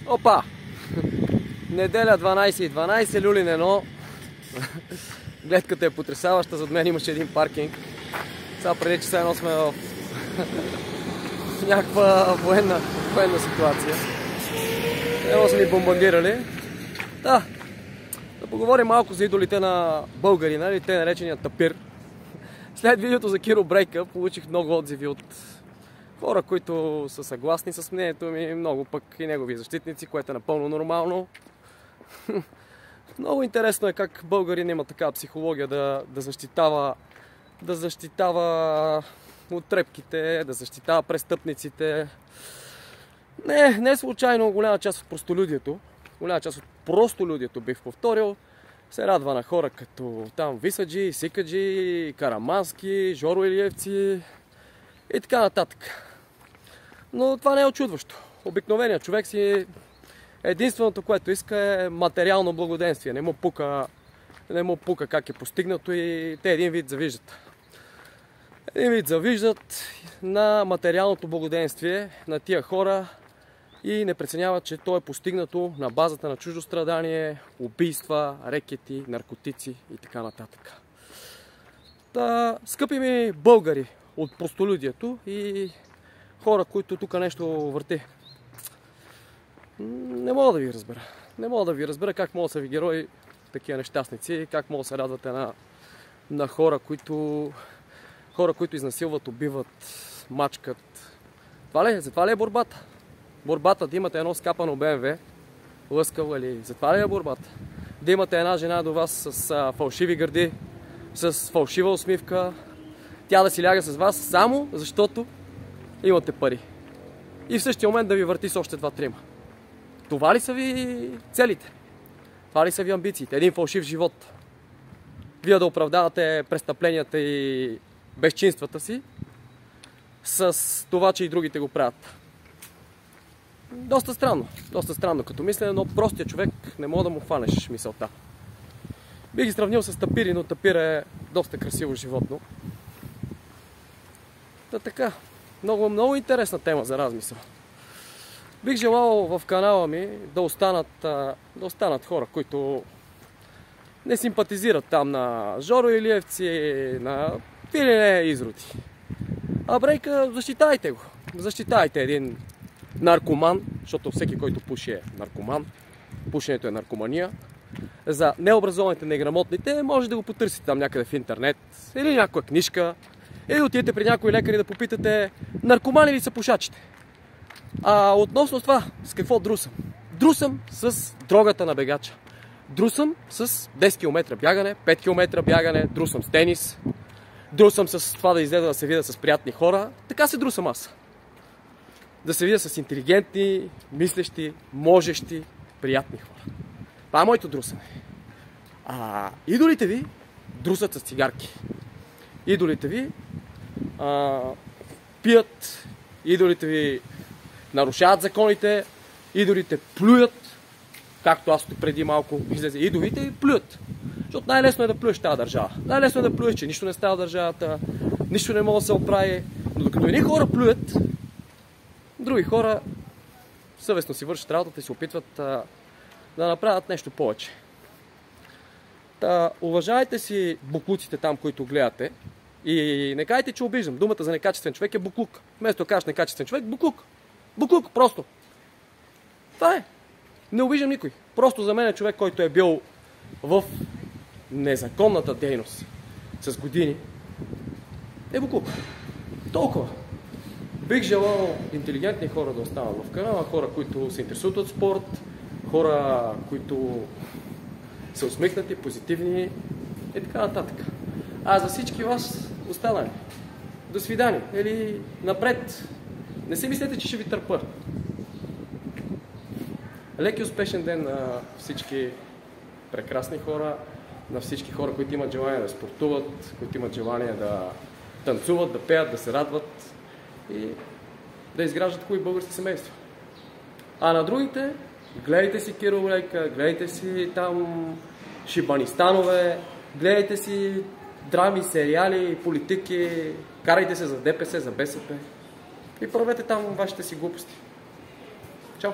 Опа! Неделя 12:12, Люлин 1. Гледката е потресаваща, зад мен имаше един паркинг. Сега преди че едно сме в някаква военна ситуация. Едно са ни бомбардирали. Да поговорим малко за идолите на българина, или те наречения тапир. След видеото за Киро Брейка получих много отзиви от хора, които са съгласни с мнението ми, много пък и негови защитници, което е напълно нормално. Много интересно е как българин има такава психология да защитава отрепките, да защитава престъпниците. Не случайно голяма част от простолюдието, бих повторил, се радва на хора като там Висаджи, Сикаджи, Карамански, Жоро Илиевци и така нататък. Но това не е очудващо. Обикновеният човек си единственото, което иска, е материално благоденствие. Не му пука как е постигнато и те един вид завиждат на материалното благоденствие на тия хора и не преценяват, че то е постигнато на базата на чуждо страдание, убийства, рекети, наркотици и така нататък. Скъпи ми българи от простолюдието и хора, които тук нещо върти. Не мога да ви разбера. Не мога да ви разбера как могат да са ви герои такива нещастници, как могат да се радвате на хора, които изнасилват, убиват, мачкат. Затова ли е борбата? Борбата да имате едно скапано БМВ, лъскаво или затова ли е борбата? Да имате една жена до вас с фалшиви гърди, с фалшива усмивка, тя да си ляга с вас само защото имате пари. И в същия момент да ви върти с още 2-3. Това ли са ви целите? Това ли са ви амбициите? Един фалшив живот. Вие да оправдавате престъпленията и безчинствата си с това, че и другите го правят. Доста странно като мислене, но простия човек не мога да му хванеш мисълта. Бих ги сравнил с тапири, но тапир е доста красиво животно. Така, много интересна тема за размисъл. Бих желал в канала ми да останат хора, които не симпатизират там на Жоро Илиевци, на Филине изроди. А Брейка, защитайте го. Защитайте един наркоман, защото всеки, който пуши е наркоман. Пушенето е наркомания. За необразованите, неграмотните може да го потърсите там някъде в интернет или някоя книжка. Или да отидете при някой лекар и да попитате наркомани ли са пушачите. Относно това, с какво друсам? Друсам с дрогата на бегача. Друсам с 10 км бягане, 5 км бягане, друсам с тенис. Друсам с това да изледа да се видя с приятни хора. Така се друсам аз. Да се видя с интелигентни, мислещи, можещи, приятни хора. Това е моето друсане. Идолите ви друсат с цигарки. Идолите ви пият, идолите ви нарушават законите, идолите плюят, както аз преди малко излезе, идолите ви плюят. Защото най-лесно е да плюеш тази държава. Най-лесно е да плюеш, че нищо не става в държавата, нищо не може да се оправи. Но докато едни хора плюят, други хора съвестно си вършат работата и се опитват да направят нещо повече. Уважавайте си буклуците там, които гледате. И не кажете, че обиждам. Думата за некачествен човек е буклук. Вместо да кажеш некачествен човек, буклук. Буклук, просто. Това е. Не обиждам никой. Просто за мен е човек, който е бил в незаконната дейност с години. Е буклук. Толкова. Бих желал интелигентни хора да останат в канала, хора, които се интересуват от спорт, хора, които са усмихнати, позитивни и така нататък. За всички вас останали. До свидания. Или напред. Не си мислете, че ще ви търпа. Лек и успешен ден на всички прекрасни хора, на всички хора, които имат желание да спортуват, които имат желание да танцуват, да пеят, да се радват и да изграждат хубави български семейства. На другите, гледайте си Киро Брейка, гледайте си там шибанистанове, гледайте си драми, сериали, политики, карайте се за ДПС, за БСП и правете там вашите си глупости. Чао!